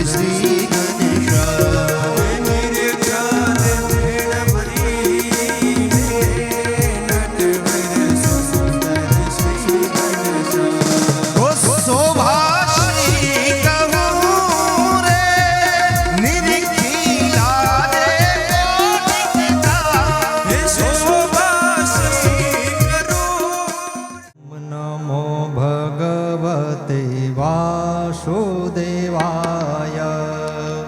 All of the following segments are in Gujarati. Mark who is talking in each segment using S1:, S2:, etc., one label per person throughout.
S1: શ્રી વાસુદેવાય.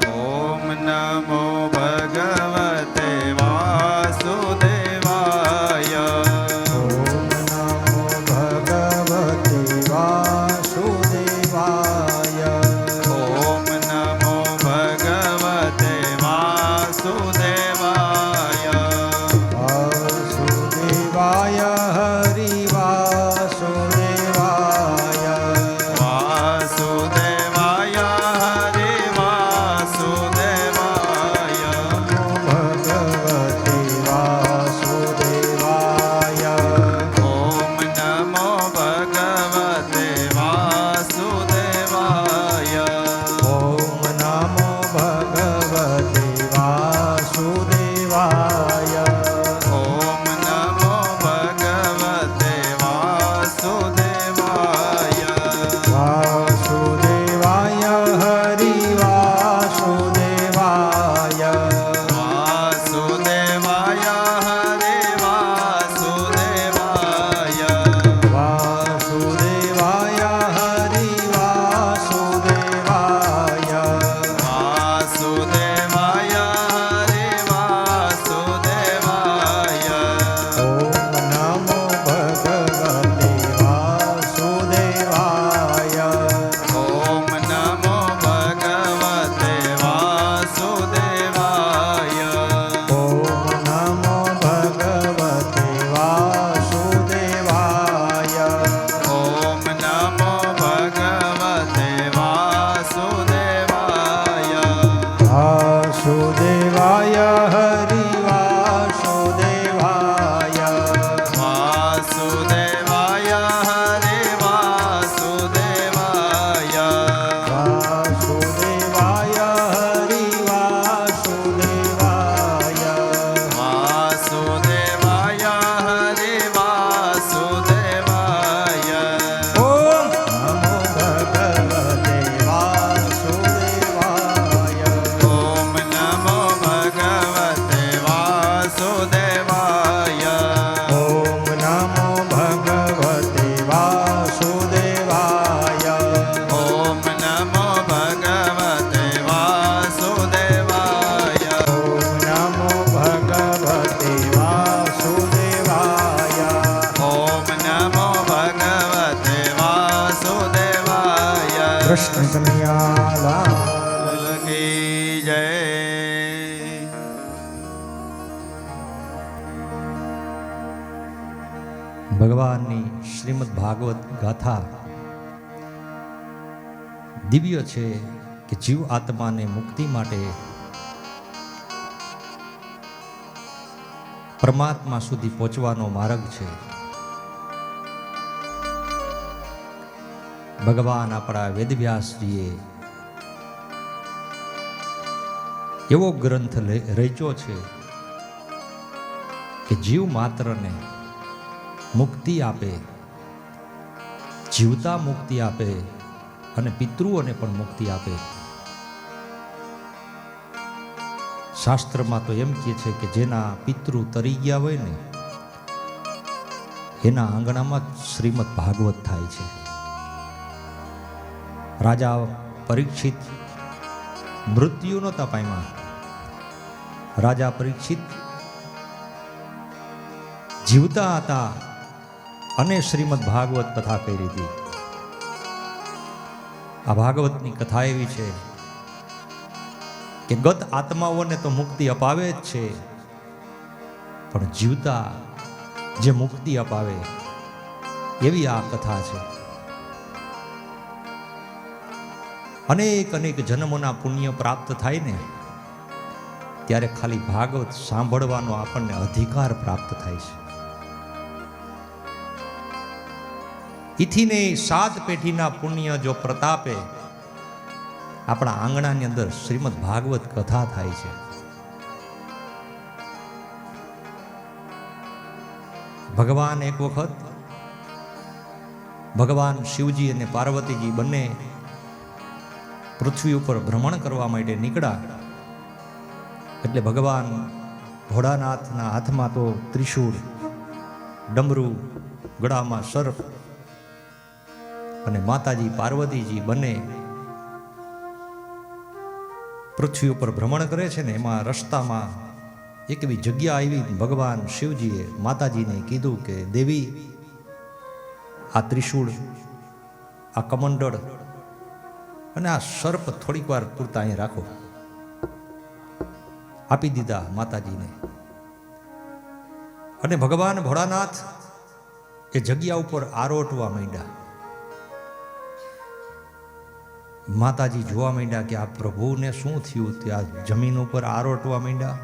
S2: ઓમ નમો ભગવતે વાસુદેવાય.
S1: ઓમ નમો ભગવતે વાસુદેવાય.
S2: ઓમ નમો ભગવતે વાસુદેવાય.
S1: વાસુદેવાય હરિ વાસુદેવાય.
S2: વાસુદેવાય હરે વાસુદેવાય.
S1: ભગવતે વાસુદેવાય.
S2: ઓમ નમો ભગવતે વાસુદેવાય.
S1: ઓમ નમો ભગવતે વાસુદેવાય.
S2: ઓમ નમો ભગવતે વાસુદેવાય.
S1: વાસુદેવાય હરિ વાસુદેવાય.
S2: વાસુદેવાય હરે વાસુદેવાય.
S1: વાસુદેવાય હરિ વાસુદેવાય.
S2: વાસુદેવાય હરે વાસુદેવાય.
S1: ઓમ નમો ભગવતે વાસુદેવાય.
S2: ઓમ નમો ભગવતે વાસુદેવાય.
S1: ઓમ નમો ભગવતે વાસુદેવાય.
S2: ઓમ નમો ભગવતે વાસુદેવાય.
S1: વાસુદેવાય હરિ વાસુદેવાય.
S2: વાસુદેવાય હરે વાસુદેવાય.
S1: વાસુદેવાય હરિ વાસુદેવાય.
S2: વાસુદેવાય હરે વાસુદેવાય.
S1: ઓમ નમો ભગવતે વાસુદેવાય.
S2: ઓમ નમો ભગવતે વાસુદેવાય.
S1: ઓમ નમો ભગવતે વાસુદેવાય.
S2: ઓમ નમો ભગવતે વાસુદેવાય.
S1: ઓમ નમો ભગવતે વાસુદેવાય.
S2: ઓમ નમો ભગવતે વાસુદેવાય.
S1: કૃષ્ણ કનૈયા લાલ
S2: કી જય.
S3: ભગવાનની શ્રીમદ ભાગવત ગાથા દિવ્ય છે કે જીવ આત્માને મુક્તિ માટે પરમાત્મા સુધી પહોંચવાનો માર્ગ છે. ભગવાન આપણા વેદવ્યાસજીએ એવો ગ્રંથ રચ્યો છે કે જીવ માત્રને મુક્તિ આપે, જીવતા મુક્તિ આપે અને પિતૃઓને પણ મુક્તિ આપે. શાસ્ત્રમાં તો એમ કહે છે કે જેના પિતૃ તરી ગયા હોય ને એના આંગણામાં જ શ્રીમદ ભાગવત થાય છે. રાજા પરીક્ષિત મૃત્યુ નહોતા પામ્યા. રાજા પરીક્ષિત જીવતા હતા અને શ્રીમદ ભાગવત કથા કરી હતી. આ ભાગવતની કથા એવી છે કે ગત આત્માઓને તો મુક્તિ અપાવે જ છે, પણ જીવતા જે મુક્તિ અપાવે એવી આ કથા છે. અનેક અનેક જન્મોના પુણ્ય પ્રાપ્ત થાય ને ત્યારે ખાલી ભાગવત સાંભળવાનો આપણને અધિકાર પ્રાપ્ત થાય છે. ઇથીને 7 પેઢીના પુણ્ય જો પ્રતાપે આપણા આંગણાની અંદર શ્રીમદ ભાગવત કથા થાય છે. ભગવાન એક વખત ભગવાન શિવજી અને પાર્વતીજી બંને પૃથ્વી ઉપર ભ્રમણ કરવા માટે નીકળ્યા. એટલે ભગવાન ભોળાનાથના હાથમાં તો ત્રિશૂળ, ડમરું, ગળામાં સર્પ, અને માતાજી પાર્વતીજી બંને પૃથ્વી ઉપર ભ્રમણ કરે છે ને એમાં રસ્તામાં એક એવી જગ્યા આવી. ભગવાન શિવજીએ માતાજીને કીધું કે દેવી, આ ત્રિશૂળ, આ કમંડળ અને આ સર્પ થોડીક વાર પૂરતા અહીં રાખો. આપી દીધા માતાજીને. અને ભગવાન ભોળાનાથ એ જગ્યા ઉપર આરોટવા માંડ્યા. માતાજી જોવા માંડ્યા કે આ પ્રભુને શું થયું, ત્યાં જમીન ઉપર આરોટવા માંડ્યા.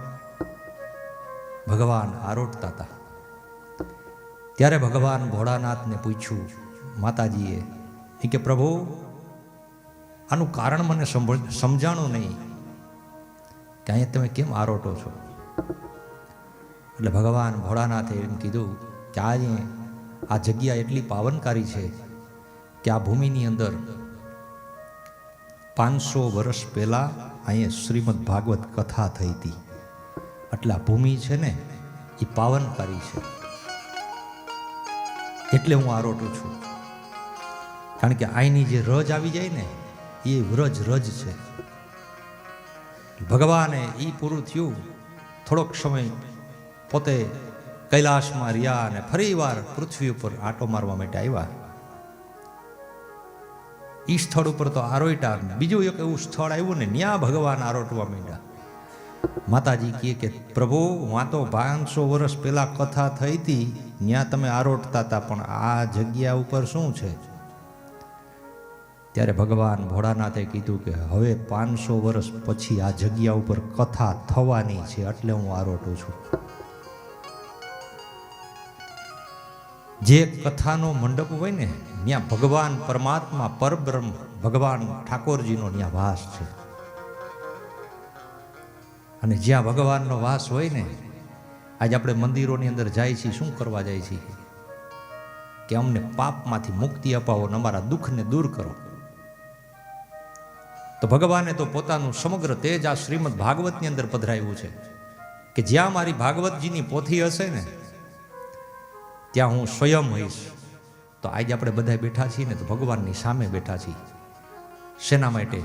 S3: ભગવાન આરોટતા હતા. ત્યારે ભગવાન ભોળાનાથને પૂછ્યું માતાજીએ કે પ્રભુ, આનું કારણ મને સમજાણું નહીં કે અહીંયા તમે કેમ આરોટો છો. એટલે ભગવાન ભોળાનાથે એમ કીધું કે આ જગ્યા એટલી પાવનકારી છે કે આ ભૂમિની અંદર 500 વર્ષ પહેલા અહીંયા શ્રીમદ ભાગવત કથા થઈ હતી. એટલે આ ભૂમિ છે ને એ પાવનકારી છે, એટલે હું આરોટું છું. કારણ કે અહીંની જે રજ આવી જાય ને એ વ્રજ રજ છે. ભગવાને એ પૂરું થયું. થોડોક સમય પોતે કૈલાસમાં રહ્યા અને ફરી વાર પૃથ્વી ઉપર આંટો મારવા માટે આવ્યા. એ સ્થળ ઉપર તો આરોટા. બીજું એક એવું સ્થળ આવ્યું ને ત્યાં ભગવાન આરોટવા માંડ્યા. માતાજી કહે કે પ્રભુ, વાં તો 500 વર્ષ પહેલા કથા થઈ હતી, ત્યાં તમે આરોટતા હતા, પણ આ જગ્યા ઉપર શું છે? ત્યારે ભગવાન ભોળાનાથે કીધું કે હવે 500 વર્ષ પછી આ જગ્યા ઉપર કથા થવાની છે, એટલે હું આરોટું છું. જે કથાનો મંડપ હોય ને ત્યાં ભગવાન પરમાત્મા પરબ્રહ્મ ભગવાન ઠાકોરજીનો ત્યાં વાસ છે. અને જ્યાં ભગવાનનો વાસ હોય ને, આજે આપણે મંદિરોની અંદર જાય છીએ, શું કરવા જાય છીએ? કે અમને પાપમાંથી મુક્તિ અપાવો, અમારા દુઃખને દૂર કરો. તો ભગવાને તો પોતાનું સમગ્ર તેજ આ શ્રીમદ ભાગવતની અંદર પધરાવ્યું છે કે જ્યાં મારી ભાગવતજીની પોથી હશે ને ત્યાં હું સ્વયં હોઈશ. તો આજે આપણે બધા બેઠા છીએ ને તો ભગવાનની સામે બેઠા છીએ. શેના માટે?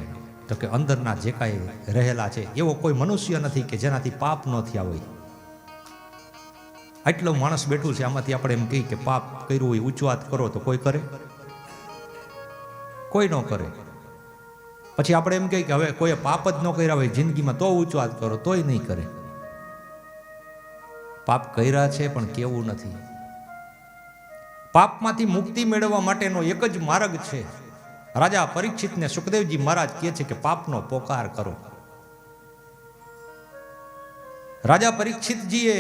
S3: તો કે અંદરના જે કાંઈ રહેલા છે એવો કોઈ મનુષ્ય નથી કે જેનાથી પાપ ન થયા હોય. આટલો માણસ બેઠું છે, આમાંથી આપણે એમ કહીએ કે પાપ કર્યું હોય ઊંચું હાથ કરો, તો કોઈ કરે? કોઈ ન કરે. પછી આપણે એમ કહીએ કે હવે કોઈ પાપ જ ન કર્યા હોય જિંદગીમાં, તો ઊંચું હાથ કરો, તોય નહીં કરે. પાપ કર્યા છે પણ કેવું નથી. પાપમાંથી મુક્તિ મેળવવા માટેનો એક જ માર્ગ છે. રાજા પરીક્ષિતને સુખદેવજી મહારાજ કહે છે કે પાપનો પોકાર કરો. રાજા પરીક્ષિતજીએ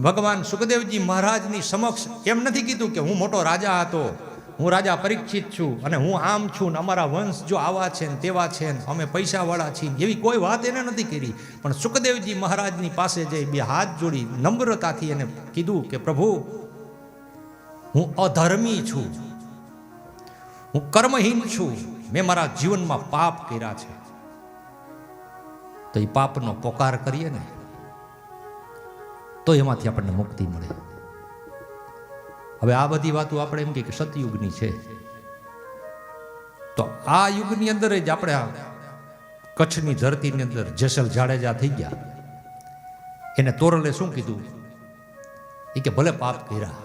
S3: ભગવાન સુખદેવજી મહારાજની સમક્ષ એમ નથી કીધું કે હું મોટો રાજા હતો, હું રાજા પરીક્ષિત છું અને હું આમ છું ને અમારા વંશ જો આવા છે ને તેવા છે ને અમે પૈસાવાળા છીએ, એવી કોઈ વાત એને નથી કરી. પણ સુખદેવજી મહારાજની પાસે જઈ બે હાથ જોડી નમ્રતાથી એને કીધું કે પ્રભુ, હું અધર્મી છું, હું કર્મહીન છું, મેં મારા જીવનમાં પાપ કર્યા છે. તો એ પાપનો પોકાર કરીએ ને તો એમાંથી આપણને મુક્તિ મળે. હવે આ બધી વાતો આપણે એમ કે સતયુગની છે, તો આ યુગની અંદર જ આપણે આ કચ્છની ધરતીની અંદર જેસલ જાડેજા થઈ ગયા. એને તોરલે શું કીધું? એ કે ભલે પાપ કર્યા,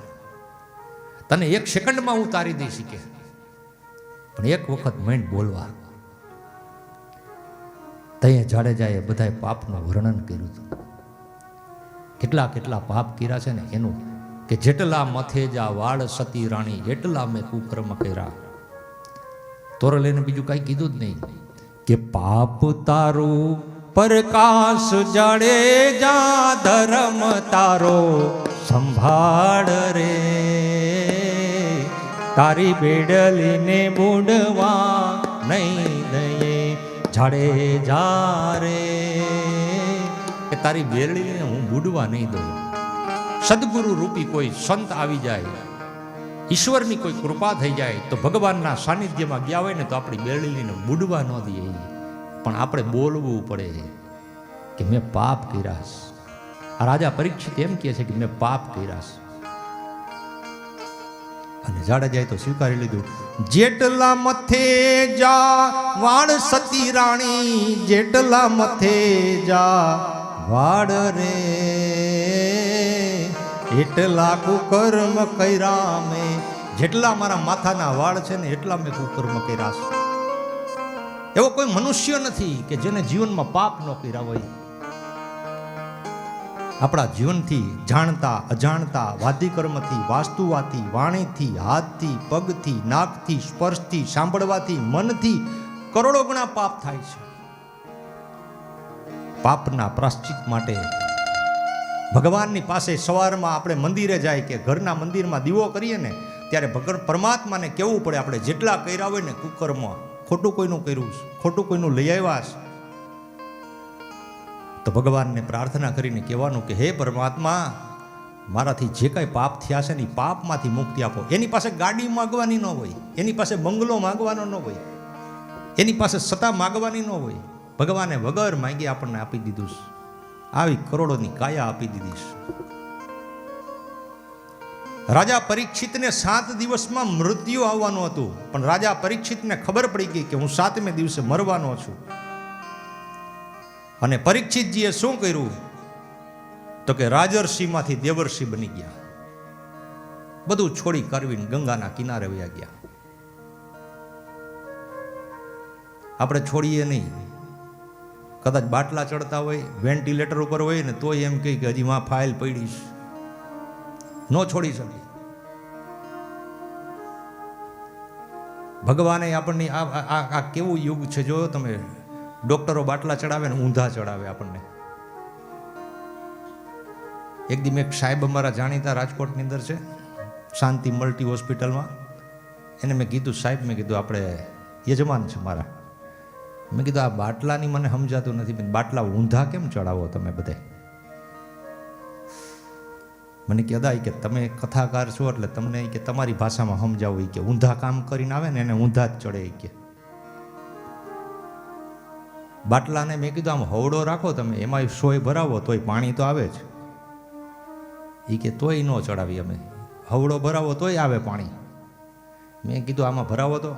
S3: તને 1 સેકન્ડમાં હું તારી દઈ શકે, પણ એક વખત માંડ બોલવા. તઈએ જાડેજાએ બધાય પાપનું વર્ણન કર્યું હતું. કેટલા કેટલા પાપ કર્યા છે ને એનું, કે જેટલા મથેજા વાળ સતી રાણી એટલા મેં કુકર્મ કર્યા. તોરલેને બીજું કાંઈ કીધું જ નહીં કે પાપ તારું પ્રકાશ જાડેજા, ધર્મ તારો સંભાળ રે, તારી બેડલીને બુડવા નહીં દઈએ ઝાડે જારે કે તારી બેરડીને હું બુડવા નહીં દઉં. સદગુરુ રૂપી કોઈ સંત આવી જાય, ઈશ્વરની કોઈ કૃપા થઈ જાય તો ભગવાનના સાનિધ્યમાં ગયા હોય ને તો આપણી બેરડીને બુડવા ન દઈએ. પણ આપણે બોલવું પડે કે મેં પાપ કર્યા. આ રાજા પરીક્ષિત એમ કહે છે કે મેં પાપ કર્યા. અને ઝાડે જાય તો સ્વીકારી લીધું. જેટલા મથે જા વાડ સતી રાણી, જેટલા મથે જા વાડ રે, એટલા કુકર્મ કર્યા મેં. જેટલા મારા માથાના વાળ છે ને એટલા મેં કુકર્મ કર્યા છે. એવો કોઈ મનુષ્ય નથી કે જેને જીવનમાં પાપ ન કર્યા હોય. આપણા જીવનથી જાણતા અજાણતા વાદિકર્મથી, વાસ્તુવાથી, વાણીથી, હાથથી, પગથી, નાકથી, સ્પર્શથી, સાંભળવાથી, મનથી કરોડો ગણા પાપ થાય છે. પાપના પ્રાશ્ચિત માટે ભગવાનની પાસે સવારમાં આપણે મંદિરે જાય કે ઘરના મંદિરમાં દીવો કરીએ ને ત્યારે ભગવાન પરમાત્માને કહેવું પડે આપણે જેટલા કર્યા હોય ને કુકર્મ, ખોટું કોઈનું કર્યું, ખોટું કોઈનું લઈ આવ્યા છે, તો ભગવાનને પ્રાર્થના કરીને કહેવાનું કે હે પરમાત્મા, મારાથી જે કાંઈ પાપ થયા છે ને એ પાપમાંથી મુક્તિ આપો. એની પાસે ગાડી માગવાની ન હોય, એની પાસે બંગલો માગવાનો ન હોય, એની પાસે સત્તા માગવાની ન હોય. ભગવાને વગર માંગી આપણને આપી દીધું છે. આવી કરોડોની કાયા આપી દીધી છે. રાજા પરીક્ષિતને 7 દિવસમાં મૃત્યુ આવવાનું હતું, પણ રાજા પરીક્ષિતને ખબર પડી ગઈ કે હું 7મે દિવસે મરવાનો છું. અને પરીક્ષિતજીએ શું કર્યું તો કે રાજર્ષિમાંથી દેવર્ષિ બની ગયા. બધું છોડી કરવીને ગંગાના કિનારે વયા ગયા. આપણે છોડીએ નહીં. કદાચ બાટલા ચડતા હોય, વેન્ટિલેટર ઉપર હોય ને તોય એમ કહે કે હજી માં ફાઇલ પડી છે, ન છોડી શકે. ભગવાને આપણને આ કેવું યુગ છે જો તમે, ડોક્ટરો બાટલા ચડાવે ને ઊંધા ચડાવે આપણને. એક દી એક સાહેબ અમારા જાણીતા રાજકોટની અંદર છે, શાંતિ મલ્ટી હોસ્પિટલમાં, એને મેં કીધું સાહેબ, મેં કીધું આપણે યજમાન છે મારા, મેં કીધું આ બાટલાની મને સમજાતું નથી, બાટલા ઊંધા કેમ ચડાવો તમે બધા? મને કહેતા કે તમે કથાકાર છો એટલે તમને કે તમારી ભાષામાં સમજાવો કે ઊંધા કામ કરીને આવે ને એને ઊંધા જ ચડે કે. બાટલાને મેં કીધું આમ હવડો રાખો તમે, એમાં સોય ભરાવો તોય પાણી તો આવે જ. એ કે તોય ન ચડાવી અમે, હવડો ભરાવો તોય આવે પાણી. મેં કીધું આમાં ભરાવો તો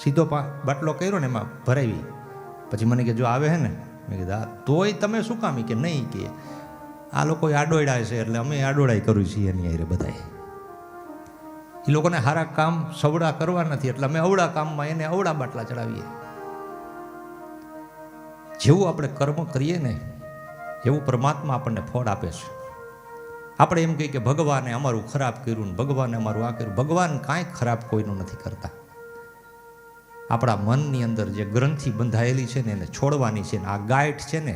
S3: સીધો બાટલો કર્યો ને એમાં ભરાવી. પછી મને કે જો આવે હે ને, મેં કીધું આ તોય તમે શું કામ? કે નહીં, કે આ લોકો આડોડાય છે એટલે અમે આડોડાઈ કર્યું છીએ એની હારે બધાએ. એ લોકોને સારા કામ સવડા કરવા નથી એટલે અમે અવડા કામમાં એને અવડા બાટલા ચડાવીએ. જેવું આપણે કર્મ કરીએ ને એવું પરમાત્મા આપણને ફળ આપે છે. આપણે એમ કહીએ કે ભગવાને અમારું ખરાબ કર્યું ને ભગવાને અમારું આ કર્યું. ભગવાન કાંઈ ખરાબ કોઈનું નથી કરતા. આપણા મનની અંદર જે ગ્રંથિ બંધાયેલી છે ને એને છોડવાની છે. ને આ ગાંઠ છે ને,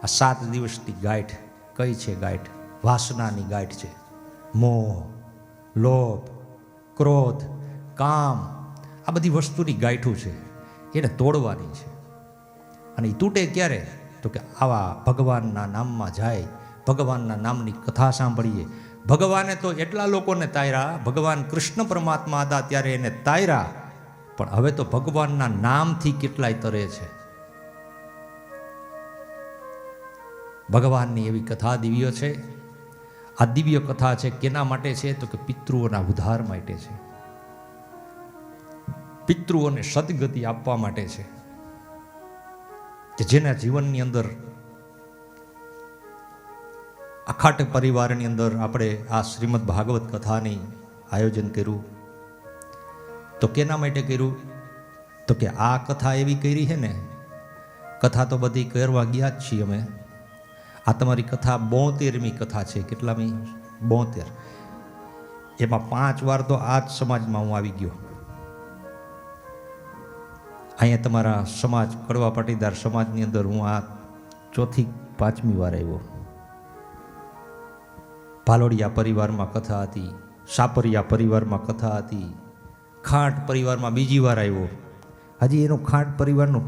S3: આ 7 દિવસની ગાંઠ કઈ છે? ગાંઠ વાસનાની ગાંઠ છે. મોહ, લોભ, ક્રોધ, કામ, આ બધી વસ્તુની ગાંઠું છે, એને તોડવાની છે. અને એ તૂટે ક્યારે? તો કે આવા ભગવાનના નામમાં જાય, ભગવાનના નામની કથા સાંભળીએ. ભગવાને તો એટલા લોકોને તાર્યા, ભગવાન કૃષ્ણ પરમાત્મા હતા ત્યારે એને તાર્યા, પણ હવે તો ભગવાનના નામથી કેટલાય તરે છે. ભગવાનની એવી કથા દિવ્ય છે. આ દિવ્ય કથા છે કેના માટે છે? તો કે પિતૃઓના ઉદ્ધાર માટે છે, પિતૃઓને સદગતિ આપવા માટે છે. કે જેના જીવનની અંદર અખાટ પરિવારની અંદર આપણે આ શ્રીમદ ભાગવત કથાની આયોજન કર્યું. તો કેના માટે કર્યું? તો કે આ કથા એવી કરી છે ને, કથા તો બધી કરવા ગયા જ છીએ અમે. આ તમારી કથા 72મી કથા છે. કેટલામી? 72. એમાં 5 વાર તો આ જ સમાજમાં હું આવી ગયો. અહીંયા તમારા સમાજ કડવા પાટીદાર સમાજની અંદર હું આ 4થી 5મી વાર આવ્યો. ભાલોડિયા પરિવારમાં કથા હતી, સાપરિયા પરિવારમાં કથા હતી, ખાંટ પરિવારમાં બીજી વાર આવ્યો. હજી એનું ખાંટ પરિવારનું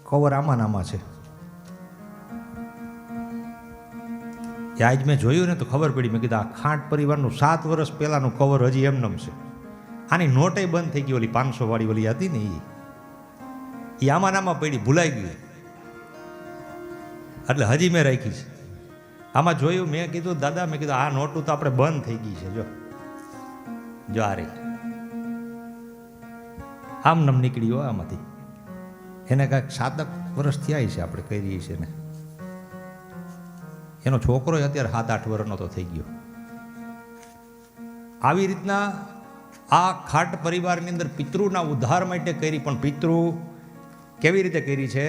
S3: કવર આમાં ને આમાં છે. એ આજ મેં જોયું ને તો ખબર પડી. મેં કીધું આ ખાંટ પરિવારનું 7 વર્ષ પહેલાનું કવર હજી એમનેમ છે. આની નોટે બંધ થઈ ગઈ, ઓલી 500 વાળી ઓલી હતી ને એ આમાં ને આમાં પડી, ભૂલાઈ ગઈ. એટલે હજી મેં રાખી છે. આમાં જોયું, મેં કીધું દાદા, મેં કીધું આ નોટું તો આપણે બંધ થઈ ગઈ છે. જો આ રહી આમ નમ નીકળી હોય આમાંથી. એને કાંઈક 7 વર્ષ થયા છે આપણે કરી છે ને. એનો છોકરો અત્યારે 7-8 વર્ષનો તો થઈ ગયો. આવી રીતના આ ખાટ પરિવારની અંદર પિતૃના ઉદ્ધાર માટે કરી. પણ પિતૃ કેવી રીતે કરી છે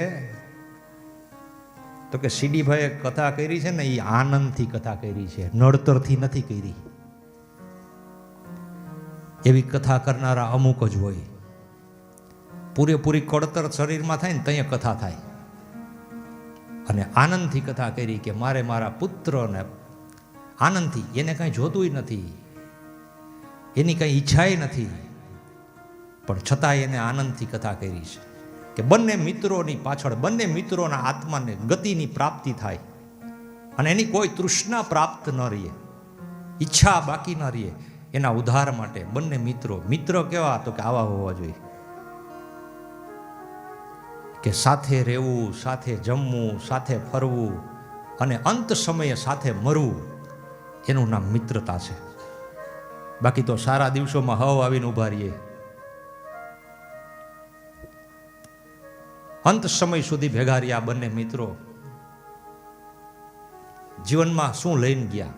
S3: તો કે સીડીભાઈએ કથા કરી છે ને એ આનંદથી કથા કરી છે, નડતરથી નથી કરી. એવી કથા કરનારા અમુક જ હોય. પૂરેપૂરી કડતર શરીરમાં થાય ને ત્યાં કથા થાય. અને આનંદથી કથા કરી કે મારે મારા પુત્રને આનંદથી, એને કાંઈ જોતુંય નથી, એની કાંઈ ઈચ્છાય નથી, પણ છતાંય એને આનંદથી કથા કરી છે કે બંને મિત્રોની પાછળ, બંને મિત્રોના આત્માને ગતિની પ્રાપ્તિ થાય અને એની કોઈ તૃષ્ણા પ્રાપ્ત ન રહે, ઈચ્છા બાકી ન રહે. એના ઉદ્ધાર માટે બંને મિત્ર કેવા તો કે આવા હોવા જોઈએ કે સાથે રહેવું, સાથે જમવું, સાથે ફરવું અને અંત સમયે સાથે મરવું. એનું નામ મિત્રતા છે. બાકી તો સારા દિવસોમાં હવ આવીને ઊભા રહીએ, અંત સમય સુધી ભેગા રહ્યા બંને મિત્રો. જીવનમાં શું લઈને ગયા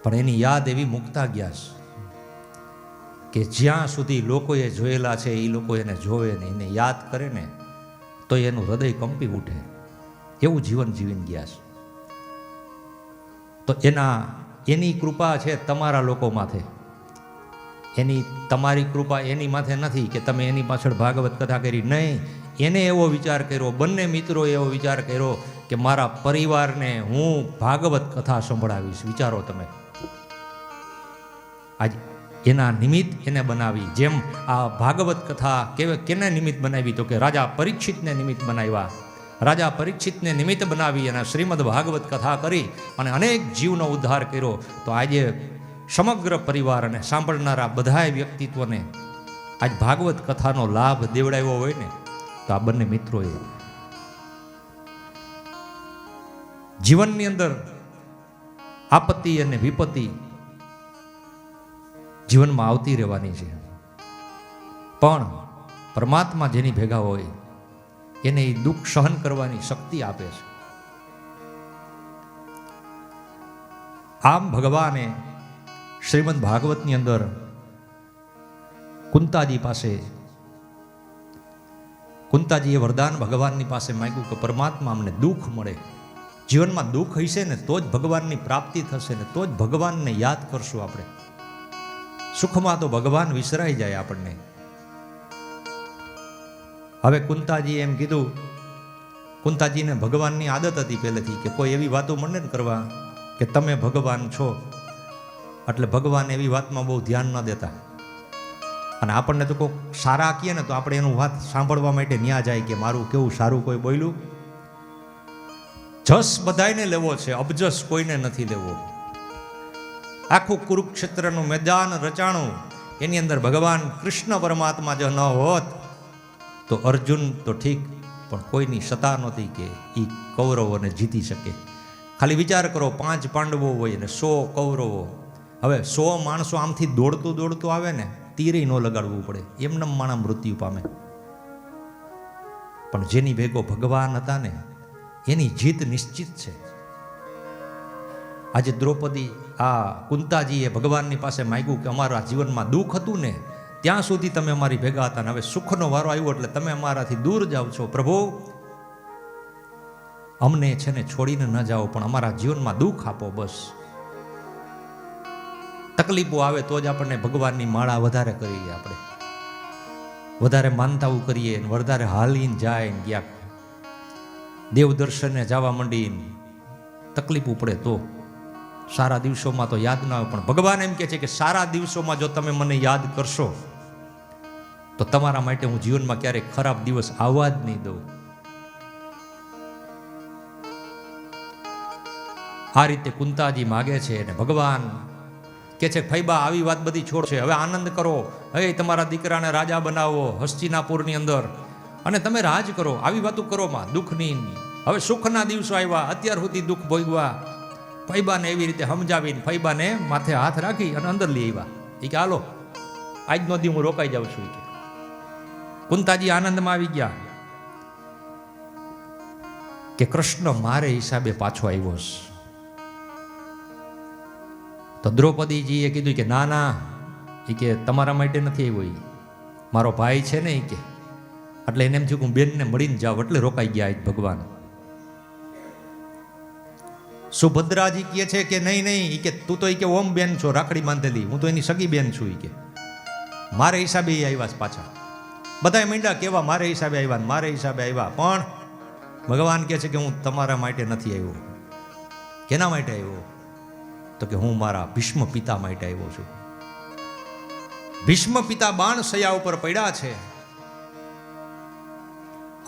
S3: પણ એની યાદ એવી મૂકતા ગયા કે જ્યાં સુધી લોકોએ જોયેલા છે એ લોકો એને જોવે ને એને યાદ કરે ને તો એનું હૃદય કંપી ઉઠે. એવું જીવન જીવીને ગયા છે. તો એની કૃપા છે તમારા લોકો માથે. તમારી કૃપા એની માથે નથી કે તમે એની પાછળ ભાગવત કથા કરી. નહીં, એને એવો વિચાર કર્યો, બંને મિત્રોએ એવો વિચાર કર્યો કે મારા પરિવારને હું ભાગવત કથા સંભળાવીશ. વિચારો તમે, આજ એના નિમિત્ત એને બનાવી. જેમ આ ભાગવત કથા કેને નિમિત્ત બનાવી તો કે રાજા પરીક્ષિતને નિમિત્ત બનાવ્યા. રાજા પરીક્ષિતને નિમિત્ત બનાવી અને શ્રીમદ ભાગવત કથા કરી અને અનેક જીવનો ઉદ્ધાર કર્યો. તો આજે સમગ્ર પરિવાર અને સાંભળનારા બધાય વ્યક્તિત્વને આજ ભાગવત કથાનો લાભ દેવડાવ્યો હોય ને તો આ બંને મિત્રોએ. જીવનની અંદર આપત્તિ અને વિપત્તિ જીવનમાં આવતી રહેવાની છે, પણ પરમાત્મા જેની ભેગા હોય એને એ દુઃખ સહન કરવાની શક્તિ આપે છે. આમ ભગવાને શ્રીમદ ભાગવતની અંદર કુંતાજીએ વરદાન ભગવાનની પાસે માંગ્યું કે પરમાત્મા અમને દુઃખ મળે. જીવનમાં દુઃખ હશે ને તો જ ભગવાનની પ્રાપ્તિ થશે ને તો જ ભગવાનને યાદ કરશું આપણે. સુખમાં તો ભગવાન વિસરાઈ જાય આપણને. હવે કુંતાજીએ એમ કીધું, કુંતાજીને ભગવાનની આદત હતી પહેલેથી કે કોઈ એવી વાતો મને ન કરવા કે તમે ભગવાન છો. એટલે ભગવાન એવી વાતમાં બહુ ધ્યાન ન દેતા. અને આપણને તો કોઈક સારા કહે ને તો આપણે એનું વાત સાંભળવા માટે ન્યા જાય કે મારું કેવું સારું કોઈ બોલ્યું. જસ બધાયને લેવો છે, અબજસ કોઈને નથી લેવો. આખું કુરુક્ષેત્રનું મેદાન રચાણું, એની અંદર ભગવાન કૃષ્ણ પરમાત્મા જો ન હોત તો અર્જુન તો ઠીક પણ કોઈની સત્તા નહોતી કે એ કૌરવોને જીતી શકે. ખાલી વિચાર કરો, 5 પાંડવો હોય ને 100 કૌરવો. હવે 100 માણસો આમથી દોડતું આવે ને તીરે ન લગાડવું પડે, એમને માણા મૃત્યુ પામે. પણ જેની ભેગો ભગવાન હતા ને એની જીત નિશ્ચિત છે. આજે દ્રૌપદી કુંતાજીએ ભગવાનની પાસે માંગ્યું કે અમારા જીવનમાં દુઃખ હતું ને ત્યાં સુધી તમે અમારી ભેગા હતા, હવે સુખનો વારો આવ્યો એટલે તમે અમારાથી દૂર જાઓ છો. પ્રભુ અમને છે ને છોડીને ન જાઓ, પણ અમારા જીવનમાં દુઃખ આપો. બસ તકલીફો આવે તો જ આપણને ભગવાનની માળા વધારે કરીએ, આપણે વધારે માનતાઓ કરીએ, વધારે હાલીને જાય ને ક્યાંક દેવ દર્શને જવા માંડીને તકલીફ પડે તો. સારા દિવસોમાં તો યાદ ના આવે, પણ ભગવાન એમ કહે છે કે સારા દિવસોમાં જો તમે મને યાદ કરશો તો તમારા માટે હું જીવનમાં ક્યારેય ખરાબ દિવસ આવવા જ નહીં દઉં. આ રીતે કુંતાજી માગે છે અને ભગવાન કે છે ફૈબા આવી વાત બધી છોડ છે, હવે આનંદ કરો, હવે તમારા દીકરાને રાજા બનાવો હસ્તિનાપુરની અંદર અને તમે રાજ કરો, આવી વાતો કરો માં દુઃખની. હવે સુખના દિવસો આવ્યા, અત્યાર સુધી દુઃખ ભોગવા. ફૈબાને એવી રીતે સમજાવીને ફૈબાને માથે હાથ રાખી અને અંદર લઈ આવ્યા. એ કે હાલો આજનો દી હું રોકાઈ જાઉં છું. કે કુંતાજી આનંદમાં આવી ગયા કે કૃષ્ણ મારે હિસાબે પાછો આવ્યો છે. તો દ્રૌપદીજીએ કીધું કે ના ના, એ કે તમારા માટે નથી આવ્યો, એ મારો ભાઈ છે ને. એ કે એટલે એને એમ થયું કે હું બેનને મળીને જાઉં, એટલે રોકાઈ ગયા આજ ભગવાન. સુભદ્રાજી કહે છે કે નહીં નહીં, એ કે તું તો એ કે ઓમ બેન છો, રાખડી બાંધેલી, હું તો એની સગી બેન છું. એ કે મારે હિસાબે એ આવ્યા છે પાછા. બધા માંડ્યા કેવા મારે હિસાબે આવ્યા, મારે હિસાબે આવ્યા. પણ ભગવાન કહે છે કે હું તમારા માટે નથી આવ્યો. કેના માટે આવ્યો? તો કે હું મારા ભીષ્મ પિતા માટે આવ્યો છું. ભીષ્મ પિતા બાણ સયા ઉપર પડ્યા છે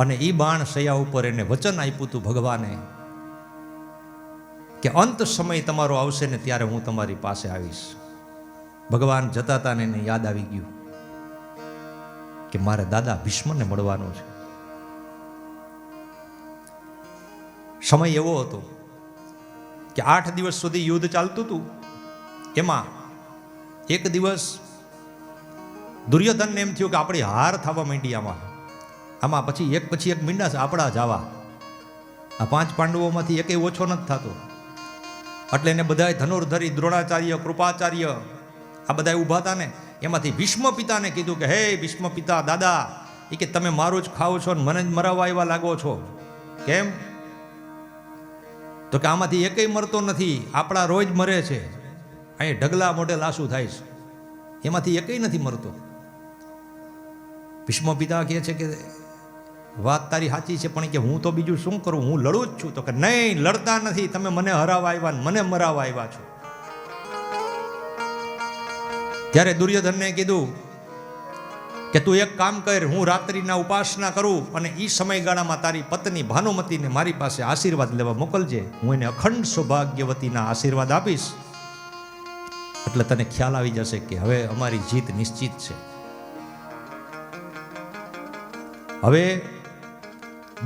S3: અને એ બાણ સયા ઉપર એને વચન આપ્યું હતું ભગવાને કે અંત સમય તમારો આવશે ને ત્યારે હું તમારી પાસે આવીશ. ભગવાન જતા હતા ને એને યાદ આવી ગયું કે મારે દાદા ભીષ્મને મળવાનો છે. સમય એવો હતો કે 8 દિવસ સુધી યુદ્ધ ચાલતું હતું. એમાં એક દિવસ દુર્યોધનને એમ થયું કે આપણી હાર થવા માંડી. આમાં પછી એક મીંડા આપણા જવા. આ 5 પાંડવોમાંથી એકેય ઓછો નથી થતો. એટલે એને બધા ધનુર્ધરી દ્રોણાચાર્ય કૃપાચાર્ય આ બધા ઊભા હતા ને, એમાંથી ભીષ્મ પિતાને કીધું કે હે ભીષ્મ પિતા દાદા, એ કે તમે મારું જ ખાઓ છો ને મને જ મરાવવા આવ્યા લાગો છો. કેમ? તો કે આમાંથી એકેય મરતો નથી, આપણા રોજ મરે છે. અહીં ઢગલા મોઢે લાશું થાય છે, એમાંથી એકેય નથી મરતો. ભીષ્મ પિતા કહે છે કે વાત તારી સાચી છે, પણ કે હું તો બીજું શું કરું, હું લડું જ છું. તો કે નહીં, લડતા નથી, તમે મને હરાવવા આવ્યા ને મને મરાવવા આવ્યા છો. ત્યારે દુર્યોધનને કીધું કે તું એક કામ કર, હું રાત્રિના ઉપાસના કરું અને એ સમયગાળામાં તારી પત્ની ભાનુમતીને મારી પાસે આશીર્વાદ લેવા મોકલજે. હું એને અખંડ સૌભાગ્યવતીના આશીર્વાદ આપીશ, એટલે તને ખ્યાલ આવી જશે કે હવે અમારી જીત નિશ્ચિત છે. હવે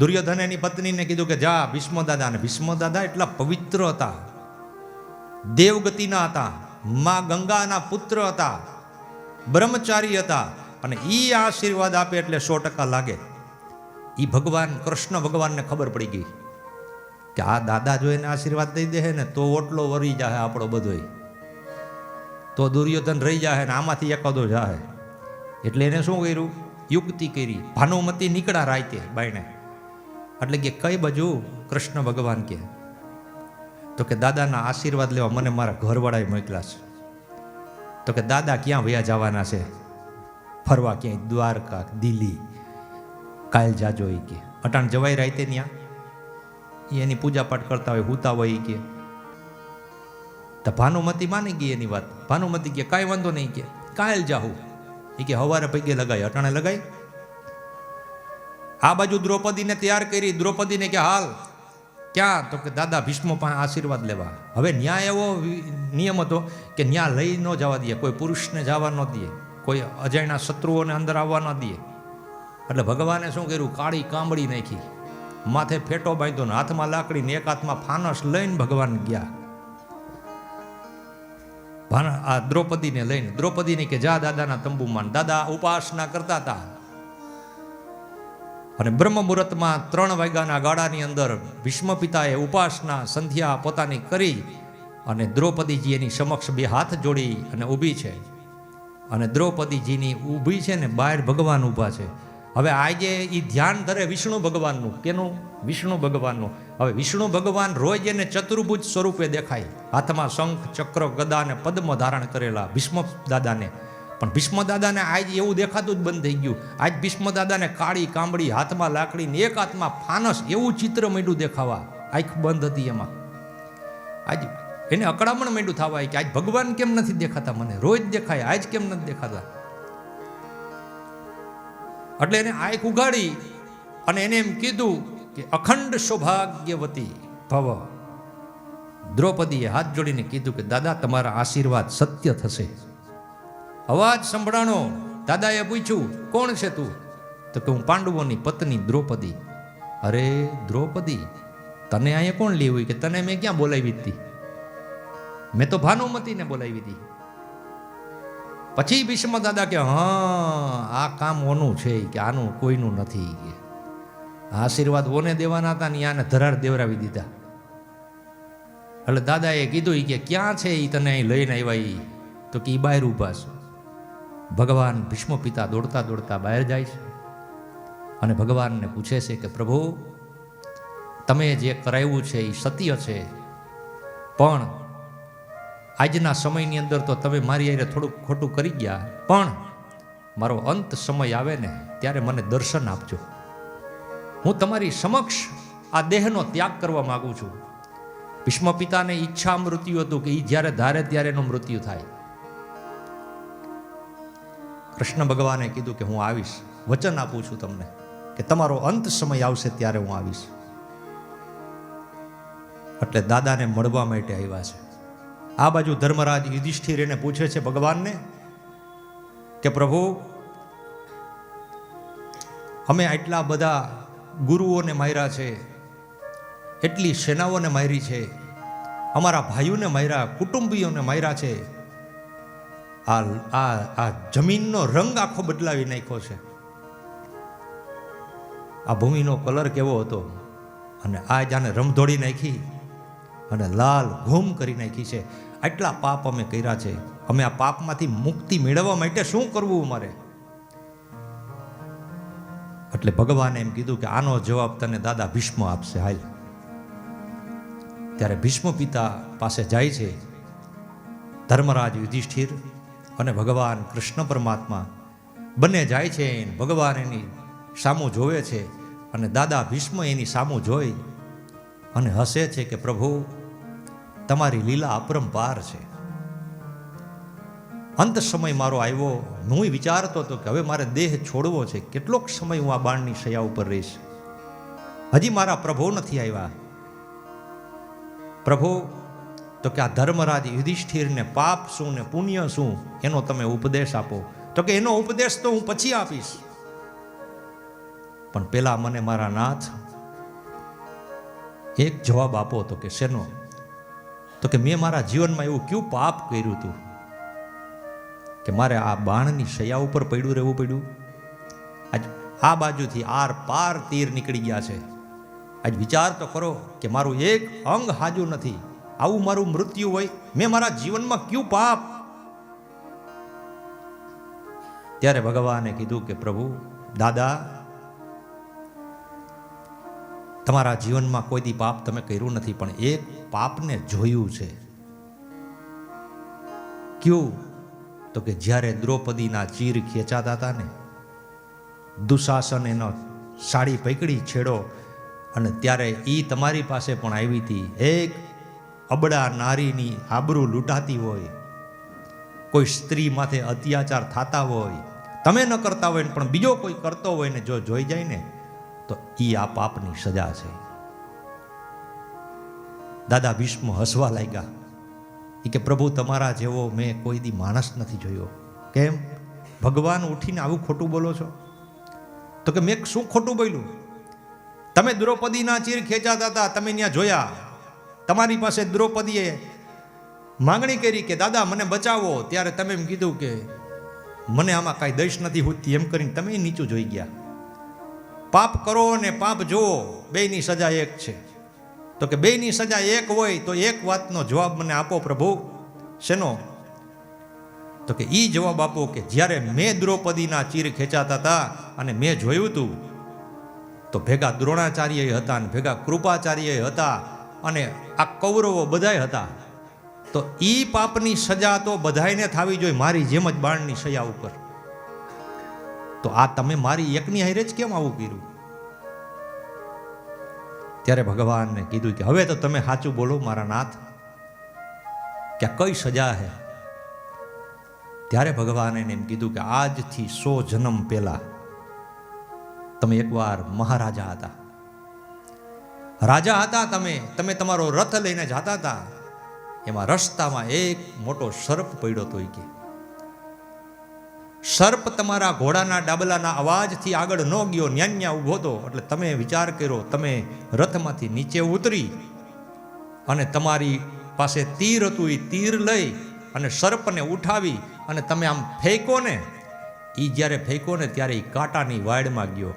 S3: દુર્યોધને એની પત્નીને કીધું કે જા ભીષ્મ દાદા. અને ભીષ્મ દાદા એટલા પવિત્ર હતા, દેવગતિના હતા, માં ગંગાના પુત્ર હતા, બ્રહ્મચારી હતા, અને ઈ આશીર્વાદ આપે એટલે 100% લાગે. ઈ ભગવાન કૃષ્ણ ભગવાનને ખબર પડી ગઈ કે આ દાદા જો એને આશીર્વાદ દઈ દે ને તો ઓટલો વરી જાય આપણો બધોય, તો દુર્યોધન રહી જાય ને આમાંથી એકાદો જાય. એટલે એને શું કર્યું? યુક્તિ કરી. ભાનુમતી નીકળ્યા રાતે બાયણે. એટલે કે કઈ બાજુ? કૃષ્ણ ભગવાન કે તો કે દાદાના આશીર્વાદ લેવા મને મારા ઘરવાળાએ મોકલ્યા છે. તો કે દાદા ક્યાં વયા જવાના છે? ફરવા ક્યાંય દ્વારકા દિલ્હી, કાલ જાજો. એ કે અટાણ જવાય રાતે ત્યાં, એની પૂજા પાઠ કરતા હોય, હુતા હોય. કે તો ભાનુમતી માની ગઈ એની વાત. ભાનુમતી કે કાંઈ વાંધો નહીં, કે કાલ જાહું. એ કે હવારે પૈગે લગાય, અટાણે લગાય. આ બાજુ દ્રૌપદીને તૈયાર કરી. દ્રૌપદીને કે હાલ ક્યાં? તો કે દાદા ભીષ્મ પાસે આશીર્વાદ લેવા. હવે ન્યાય એવો નિયમ હતો કે ન્યા લઈ ન જવા દે, કોઈ પુરુષને જવા ન દે, કોઈ અજાણ્યા શત્રુઓને અંદર આવવા ન દે. એટલે ભગવાને શું કર્યું? કાળી કામળી નાખી, માથે ફેટો બાંધ્યો ને હાથમાં લાકડી ને એક હાથમાં ફાનસ લઈને ભગવાન ગયા આ દ્રૌપદીને લઈને. દ્રૌપદીને કે જા દાદાના તંબુમાં. દાદા ઉપાસના કરતા હતા અને બ્રહ્મ મુહૂર્તમાં 3 વાગ્યાના ગાળાની અંદર ભીષ્મ પિતાએ ઉપાસના સંધ્યા પોતાની કરી અને દ્રૌપદીજી એની સમક્ષ 2 હાથ જોડી અને ઊભી છે. અને દ્રૌપદીજીની ઊભી છે ને બહાર ભગવાન ઊભા છે. હવે આજે એ ધ્યાન ધરે વિષ્ણુ ભગવાનનું. કેનું? વિષ્ણુ ભગવાનનું. હવે વિષ્ણુ ભગવાન રોજ એને ચતુર્ભુજ સ્વરૂપે દેખાય, હાથમાં શંખ ચક્ર ગદા અને પદ્મ ધારણ કરેલા ભીષ્મ દાદાને. પણ ભીષ્મ દાદાને આજ એવું દેખાતું જ બંધ થઈ ગયું. આજ ભીષ્મ દાદાને કાળી કામળી, હાથમાં લાકડી ને એક હાથમાં ફાનસ, એવું ચિત્ર માંડ્યું દેખાવા. આંખ બંધ હતી એમાં. આજ એને અકળામણ માંડ્યું થવા કે આજ ભગવાન કેમ નથી દેખાતા? મને રોજ દેખાય, આજ કેમ નથી દેખાતા? એટલે એને આંખ ઉગાડી અને એને એમ કીધું કે અખંડ સૌભાગ્યવતી ભવ. દ્રૌપદીએ હાથ જોડીને કીધું કે દાદા તમારા આશીર્વાદ સત્ય થશે. અવાજ સંભળાણો. દાદાએ પૂછ્યું કોણ છે તું? તો કે હું પાંડવોની પત્ની દ્રૌપદી. અરે દ્રૌપદી, તને અહીંયા કોણ લેવું કે તને મેં ક્યાં બોલાવી હતી? મેં તો ભાનુમતીને બોલાવી હતી. પછી ભીષ્મ દાદા કે હા આ કામ ઓનું છે કે આનું કોઈનું નથી કે આશીર્વાદ ઓને દેવાના હતા ને આને ધરાર દેવરાવી દીધા. એટલે દાદાએ કીધું કે ક્યાં છે એ તને અહીં લઈને આવ્યા ઈ? તો કે ઈ બહાર ઊભા છે. ભગવાન ભીષ્મ પિતા દોડતા દોડતા બહાર જાય છે અને ભગવાનને પૂછે છે કે પ્રભુ તમે જે કરાવ્યું છે એ સત્ય છે, પણ આજના સમયની અંદર તો તમે મારી હારે થોડુંક ખોટું કરી ગયા, પણ મારો અંત સમય આવે ને ત્યારે મને દર્શન આપજો. હું તમારી સમક્ષ આ દેહનો ત્યાગ કરવા માંગુ છું. ભીષ્મ પિતાને ઈચ્છા મૃત્યુ હતું કે એ જ્યારે ધારે ત્યારે એનું મૃત્યુ થાય. કૃષ્ણ ભગવાને કીધું કે હું આવીશ, વચન આપું છું તમને કે તમારો અંત સમય આવશે ત્યારે હું આવીશ. એટલે દાદાને મળવા માટે આવ્યા છે. આ બાજુ ધર્મરાજ યુધિષ્ઠિર એને પૂછે છે ભગવાનને કે પ્રભુ અમે આટલા બધા ગુરુઓને માર્યા છે, એટલી સેનાઓને મારી છે, અમારા ભાઈઓને માર્યા, કુટુંબીઓને માર્યા છે, આ જમીનનો રંગ આખો બદલાવી નાખ્યો છે, આ ભૂમિનો કલર કેવો હતો અને આ જાને રમધોડી નાખી અને લાલ ઘૂમ કરી નાખી છે. આટલા પાપ અમે કર્યા છે, અમે આ પાપમાંથી મુક્તિ મેળવવા માટે શું કરવું અમારે? એટલે ભગવાને એમ કીધું કે આનો જવાબ તને દાદા ભીષ્મ આપશે, હાલ. ત્યારે ભીષ્મ પિતા પાસે જાય છે ધર્મરાજ યુધિષ્ઠિર અને ભગવાન કૃષ્ણ પરમાત્મા બંને જાય છે. ભગવાન એની સામું જોવે છે અને દાદા ભીષ્મ એની સામું જોઈ અને હસે છે કે પ્રભુ તમારી લીલા અપરંપાર છે. અંત સમય મારો આવ્યો, હું વિચારતો હતો કે હવે મારે દેહ છોડવો છે, કેટલોક સમય હું આ બાણની શૈયા ઉપર રહીશ, હજી મારા પ્રભુ નથી આવ્યા. પ્રભુ તો કે આ ધર્મરાજ યુધિષ્ઠિરને પાપ શું ને પુણ્ય શું એનો તમે ઉપદેશ આપો. તો કે એનો ઉપદેશ તો હું પછી આપીશ, પણ પેલા મને મારા નાથ એક જવાબ આપો. તો કે શેનો? તો કે મેં મારા જીવનમાં એવું કયું પાપ કર્યું હતું કે મારે આ બાણની શૈયા ઉપર પડ્યું રહેવું પડ્યું? આજ આ બાજુથી આર પાર તીર નીકળી ગયા છે. આજ વિચાર તો કરો કે મારું એક અંગ હાજુ નથી, આવું મારું મૃત્યુ હોય? મેં મારા જીવનમાં કયું પાપ? ત્યારે ભગવાને કીધું કે પ્રભુ દાદા તમારા જીવનમાં કોઈ દી પાપ તમે કર્યું નથી, પણ એક પાપને જોયું છે. ક્યું? તો કે જ્યારે દ્રૌપદીના ચીર ખેંચાતા હતા ને, દુશાસન એનો સાડી પકડી છેડો અને ત્યારે એ તમારી પાસે પણ આવી હતી. એક અબડા નારીની આબરૂ લૂંટાતી હોય, કોઈ સ્ત્રી માથે અત્યાચાર થતા હોય, તમે ન કરતા હોય પણ બીજો કોઈ કરતો હોય ને જો જોઈ જાય ને તો ઈ આ પાપની સજા છે. દાદા ભીષ્મ હસવા લાગ્યા. એ કે પ્રભુ તમારા જેવો મેં કોઈ દી માણસ નથી જોયો. કેમ ભગવાન ઉઠીને આવું ખોટું બોલો છો? તો કે મેં શું ખોટું બોલ્યું? તમે દ્રૌપદીના ચીર ખેંચાતા હતા, તમે ત્યાં જોયા, તમારી પાસે દ્રૌપદીએ માંગણી કરી કે દાદા મને બચાવો, ત્યારે તમે એમ કીધું કે મને આમાં કાંઈ દઈશ નથી હોતી, એમ કરીને તમે નીચું જોઈ ગયા. પાપ કરો ને પાપ જોવો, બેયની સજા એક છે. તો કે બેયની સજા એક હોય તો એક વાતનો જવાબ મને આપો પ્રભુ. શેનો? તો કે ઈ જવાબ આપો કે જ્યારે મેં દ્રૌપદીના ચીર ખેંચાતા હતા અને મેં જોયું હતું તો ભેગા દ્રોણાચાર્ય હતા અને ભેગા કૃપાચાર્ય હતા અને આ કૌરવો બધાય હતા, તો ઈ પાપની સજા તો બધાયને થવી જોઈએ, મારી જેમ જ બાણની સજા ઉપર. તો આ તમે મારી એકની હારે જ કેમ આવું કર્યું? ત્યારે ભગવાનને કીધું કે હવે તો તમે સાચું બોલો મારા નાથ, કે કઈ સજા હે? ત્યારે ભગવાને એમ કીધું કે આજથી 100 જન્મ પહેલા તમે એકવાર મહારાજા હતા, રાજા હતા. તમે તમારો રથ લઈને જતા હતા, એમાં રસ્તામાં એક મોટો સર્પ પડ્યો હતો. કે સર્પ તમારા ઘોડાના ડાબલાના અવાજથી આગળ ન ગયો, ન્યા ઊભો હતો. એટલે તમે વિચાર કર્યો, તમે રથમાંથી નીચે ઉતરી અને તમારી પાસે તીર હતું, એ તીર લઈ અને સર્પને ઉઠાવી અને તમે આમ ફેંકો ને, એ જ્યારે ફેંકો ને ત્યારે એ કાંટાની વાડમાં ગયો.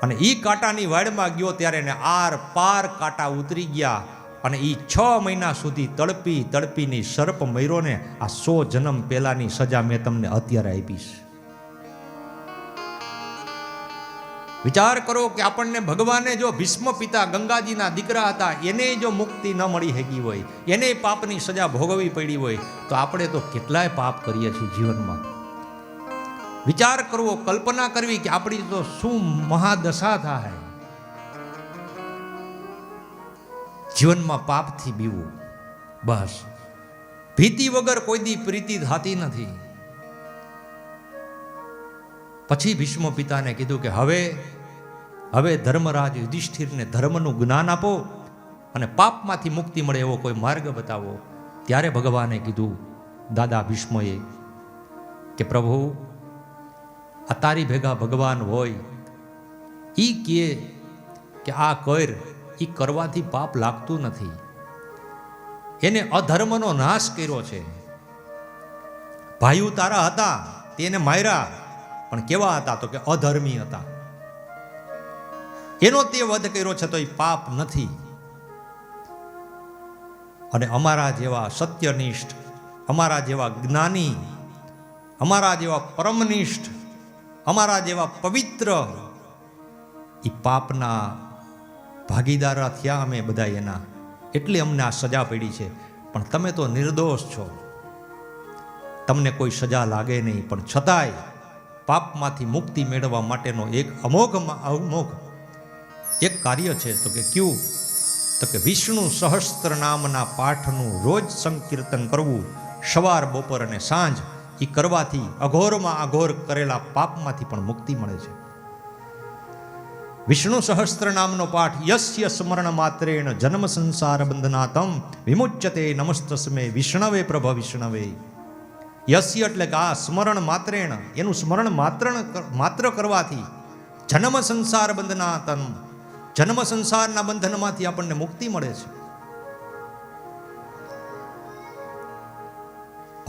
S3: અને એ કાંટાની વાડમાં ગયો ત્યારે એને આર પાર કાંટા ઉતરી ગયા. અને એ 6 મહિના સુધી તડપીની સર્પ મર્યો ને. આ 100 જન્મ પહેલાની સજા મેં તમને અત્યારે આપીશ. વિચાર કરો કે આપણને ભગવાને જો ભીષ્મ પિતા ગંગાજીના દીકરા હતા, એને જો મુક્તિ ન મળી શકી હોય, એને પાપની સજા ભોગવવી પડી હોય, તો આપણે તો કેટલાય પાપ કરીએ છીએ જીવનમાં. વિચાર કરવો, કલ્પના કરવી કે આપણી તો શું મહાદશા થાય. જીવનમાં પાપથી બીવું, બસ. ભીતિ વગર કોઈ દી પ્રીતિ થતી નથી. પછી ભીષ્મ પિતાને કીધું કે હવે ધર્મરાજ યુધિષ્ઠિરને ધર્મનું જ્ઞાન આપો અને પાપમાંથી મુક્તિ મળે એવો કોઈ માર્ગ બતાવો. ત્યારે ભગવાને કીધું, દાદા ભીષ્મએ, કે પ્રભુ, આ તારી ભેગા ભગવાન હોય, ઈ કહે કે આ કર, ઈ કરવાથી પાપ લાગતું નથી. એને અધર્મનો નાશ કર્યો છે. ભાઈઓ તારા હતા, તેને માર્યા, પણ કેવા હતા? તો કે અધર્મી હતા. એનો તે વધ કર્યો છે તો એ પાપ નથી. અને અમારા જેવા સત્યનિષ્ઠ, અમારા જેવા જ્ઞાની, અમારા જેવા પરમનિષ્ઠ, અમારા જેવા પવિત્ર, એ પાપના ભાગીદાર થયા અમે બધા એના, એટલે અમને આ સજા પડી છે. પણ તમે તો નિર્દોષ છો, તમને કોઈ સજા લાગે નહીં. પણ છતાંય પાપમાંથી મુક્તિ મેળવવા માટેનો એક અમોઘ એક કાર્ય છે. તો કે ક્યું? તો કે વિષ્ણુ સહસ્ત્ર નામના પાઠનું રોજ સંકીર્તન કરવું, સવાર, બપોર અને સાંજ. એ કરવાથી અઘોરમાં અઘોર કરેલા પાપમાંથી પણ મુક્તિ મળે છે. વિષ્ણુ સહસ્ત્ર નામનો પાઠ, યસ્ય સ્મરણ માત્રેણ જન્મ સંસાર બંધનાતમ વિમુચ્યતે નમસ્તસ્મે વિષ્ણવે પ્રભ વિષ્ણવે. યસ્ય એટલે કે આ સ્મરણ માત્રેણ, એનું સ્મરણ માત્ર કરવાથી જન્મ સંસાર બંધનાતમ, જન્મ સંસારના બંધનમાંથી આપણને મુક્તિ મળે છે.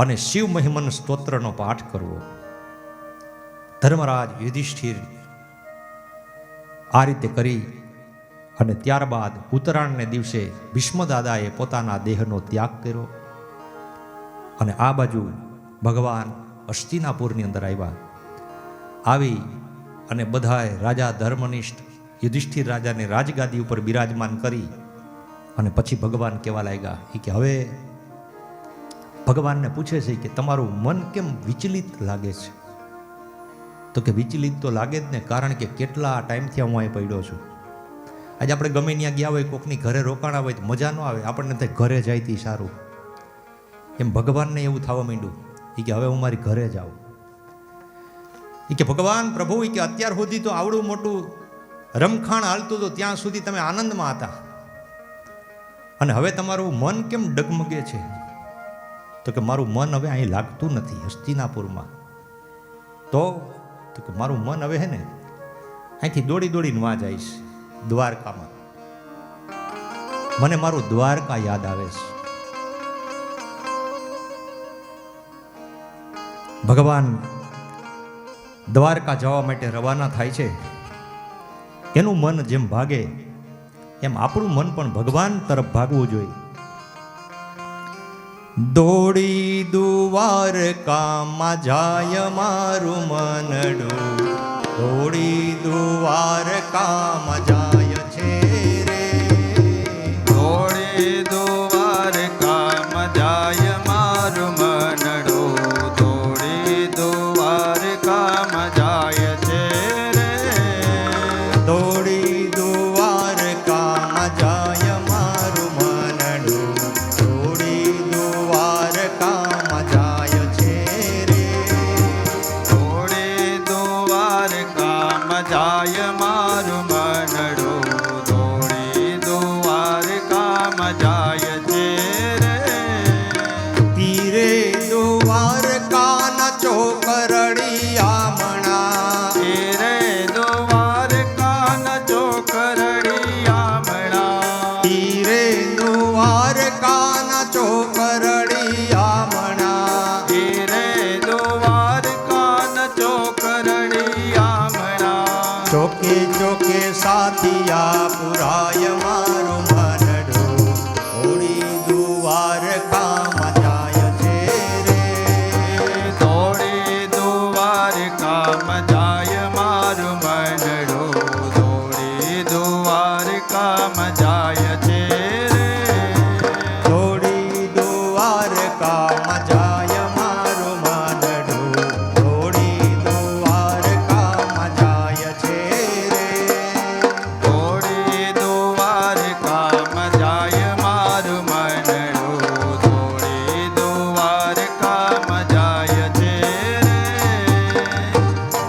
S3: અને શિવ મહિમન સ્તોત્રનો પાઠ કરવો. ધર્મરાજ યુધિષ્ઠિર આ રીતે કરી અને ત્યારબાદ ઉત્તરાયણને દિવસે ભીષ્મ દાદાએ પોતાના દેહનો ત્યાગ કર્યો. અને આ બાજુ ભગવાન હસ્તિનાપુરની અંદર આવી અને બધાએ રાજા ધર્મનિષ્ઠ યુધિષ્ઠિર રાજાને રાજગાદી ઉપર બિરાજમાન કરી. અને પછી ભગવાન કહેવા લાગ્યા, કે હવે ભગવાનને પૂછે છે કે તમારું મન કેમ વિચલિત લાગે છે? તો કે વિચલિત તો લાગે જ ને, કારણ કે કેટલા ટાઈમથી હું અહીં પડ્યો છું. આજે આપણે ગમે ત્યાં ગયા હોય, કોકની ઘરે રોકાણા હોય તો મજા ન આવે, આપણને તો ઘરે જાય સારું. એમ ભગવાનને એવું થવા માંડ્યું કે હવે હું મારી ઘરે જાઉં. કે ભગવાન પ્રભુ, કે અત્યાર સુધી તો આવડું મોટું રમખાણ હાલતું હતું, ત્યાં સુધી તમે આનંદમાં હતા, અને હવે તમારું મન કેમ ડગમગે છે? તો કે મારું મન હવે અહીં લાગતું નથી હસ્તિનાપુરમાં. તો કે મારું મન હવે હે ને અહીંથી દોડીને વાં જઈશ દ્વારકામાં. મને મારું દ્વારકા યાદ આવે છે. ભગવાન દ્વારકા જવા માટે રવાના થાય છે. એનું મન જેમ ભાગે એમ આપણું મન પણ ભગવાન તરફ ભાગવું જોઈએ. દોડી દ્વારકામાં જાય મારું મનડું, દોડી દ્વારકામાં જાય છે રે.
S2: દોડી દ્વારકામાં જાય મારું મનડું, દોડી દ્વારકામાં જાય છે રે.
S3: દોડી દ્વારકામાં જાય મારું મનડું, દોડી દ્વારકામાં જાય છે રે.
S2: દોડી દ્વારકામાં જાય મારું મનડું દોડી દ્વારકામાં જાય છે રે
S1: તીરે દ્વારકાના ચોકરડિયામણા
S2: એ રે દ્વારકાના ચોકરડિયામણા
S1: તીરે દ્વારકાના ચોકરડિયામણા
S2: એ રે દ્વારકાના ચોકરડિયામણા
S1: ચોકે ચોકે સાથિયા પુરાય મારું મનડું ઓળી દ્વારકામાં જાય છે રે
S2: દોડી દ્વારકામાં જાય મારું મનડું દોડી દ્વારકામાં જાય છે રે
S1: થોડી દ્વારકામાં જાય મારું મનડું થોડી દ્વારકામાં જાય છે રે
S2: દોડી દ્વારકામાં જાય મારું મનડું દોડી દ્વારકામાં જાય છે રે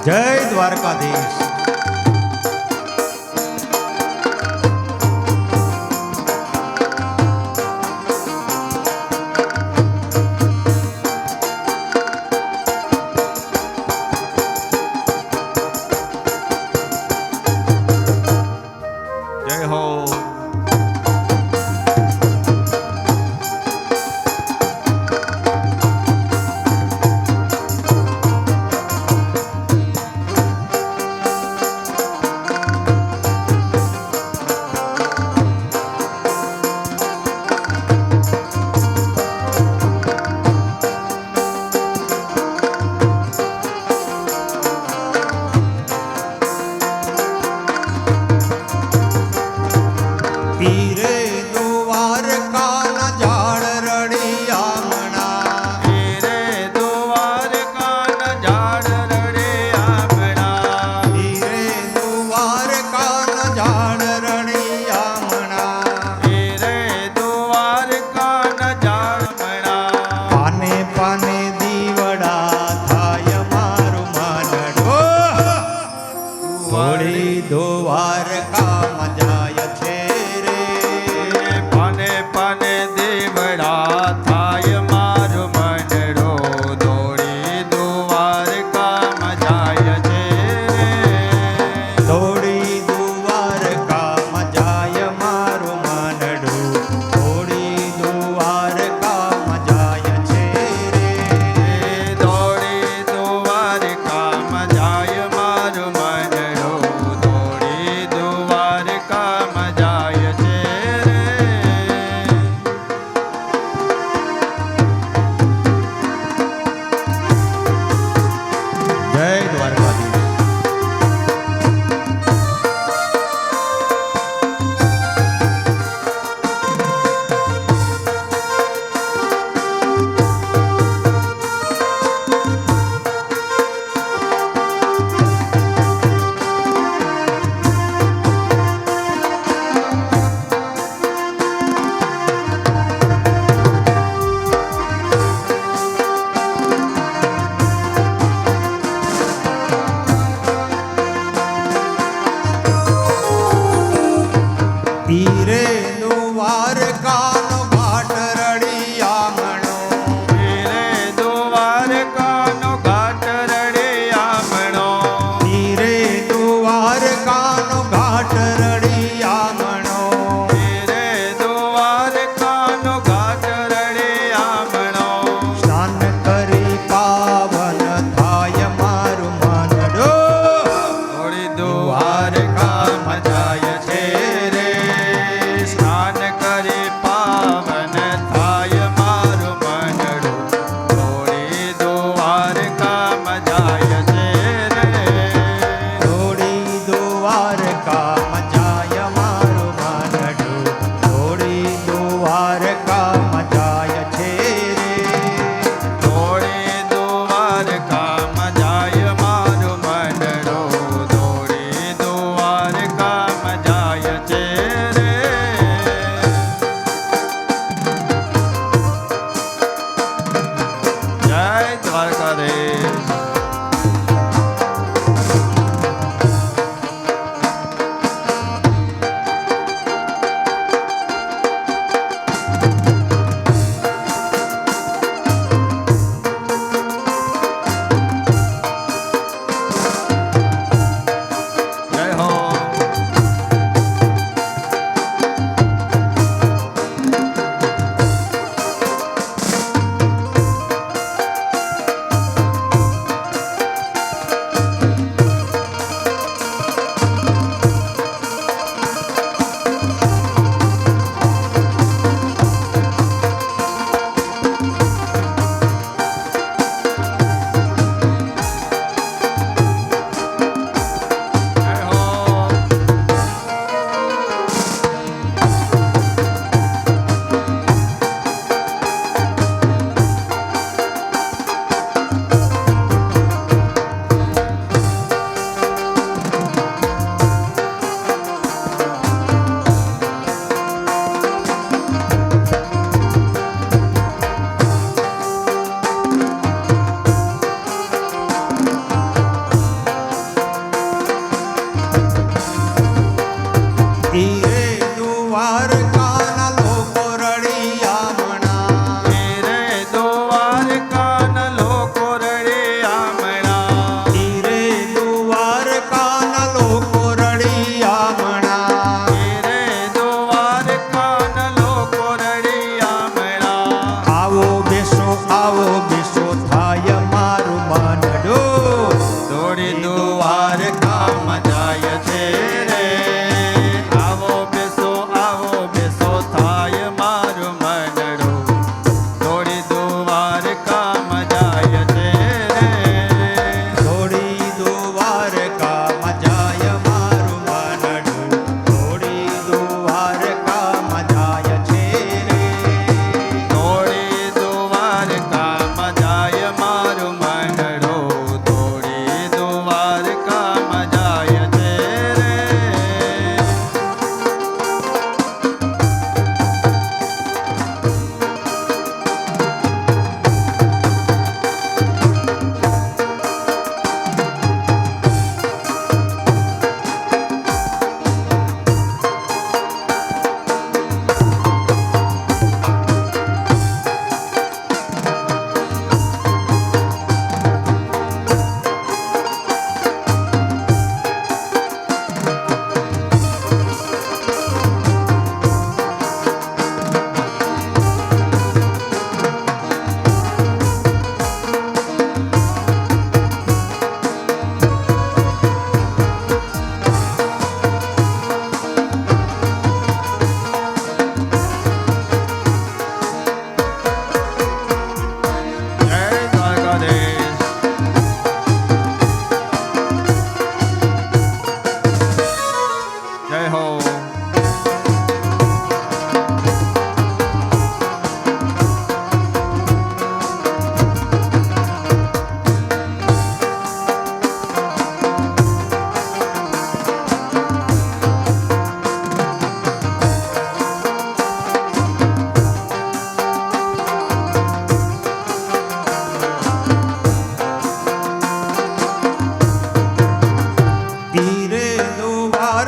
S1: જય દ્વારકાધીશ
S2: જય હો
S1: તીરે દ્વારકાના ઝાડ રડિયામણા
S2: એ રે દ્વારકાના ઝાડ રડિયામણા
S1: તીરે દ્વારકાના ઝાડ રડિયામણા
S2: એ રે દ્વારકાના ઝાડમણા
S1: પાને પાને દીવડા થાય મારું મનડું હોળી દ્વારકામાં જાય છે રે
S2: પાને પાને દેવડા થાય મારું મનડું દોડી દ્વારકામાં જાય છે
S1: થોડી દ્વારકામાં જાય મારું મનડું થોડી દ્વારકામાં જાય છે રે
S2: દોડી દ્વારકામાં જાય મારું મનડું દોડી દ્વારકામાં જાય છે રે
S1: જય દ્વારકાધીશ તીરે દ્વારકાનો ઘાટ રડિયામણો
S2: એ રે દ્વારકાનો ઘાટ રડિયામણો
S1: તીરે દ્વારકાનો ઘાટ રડિયામણો
S2: એ રે દ્વારકાનો ઘાટ રડિયામણો
S1: સ્નાન કરી પાવન થાય મારું મનડું
S2: દોડી દ્વારકામાં જાય છે રે સ્નાન કરી પાવન થાય મારું મનડું દોડી દ્વારકામાં જાય છે રે
S1: થોડી દ્વારકામાં જાય મારું મનડું થોડી દ્વારકામાં જાય છે રે
S2: દોડી દ્વારકામાં જાય મારું મનડું દોડી દ્વારકામાં જાય છે રે જય દ્વારકાધીશ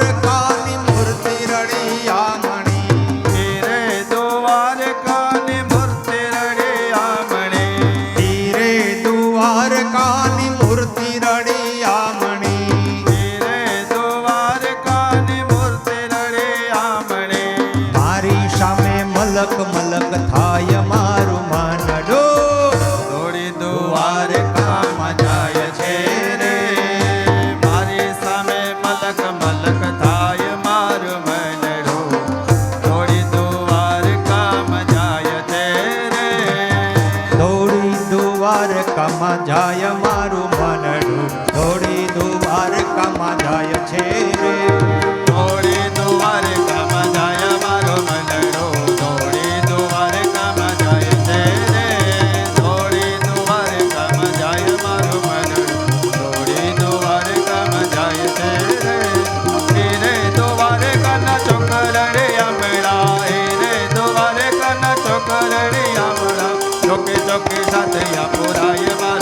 S1: દ્વારકાની મૂર્તિ રળિયામણી
S2: તીરે દ્વારકાની મૂર્તિ રળિયામણી
S1: તીરે દ્વારકાની મૂર્તિ રળિયામણી
S2: તીરે દ્વારકાની મૂર્તિ રળિયામણી
S1: મારી સામે મલક મલક થાય મારું માનડો
S2: દોડી દ્વારકામાં જાય છે રે મારી સામે મલક મલક થાય મારું મનડું દોડી દ્વારકામાં જાય છે રે
S1: દોડી દ્વારકામાં જાય મારું માનડું દોડી દ્વારકામાં જાય છે રે
S2: દોડી દ્વારકામાં જાય મારો મનડો દોડી દ્વારકામાં જાય છે રે દોડી દ્વારકામાં જાય મારો મનડો દોડી દ્વારકામાં જાય છે રે રે દ્વારકાના ચોકરડે આમળા રે દ્વારકાના ચોકરડે આમળા ચોકે ચોકે સાથે પુરાય મારો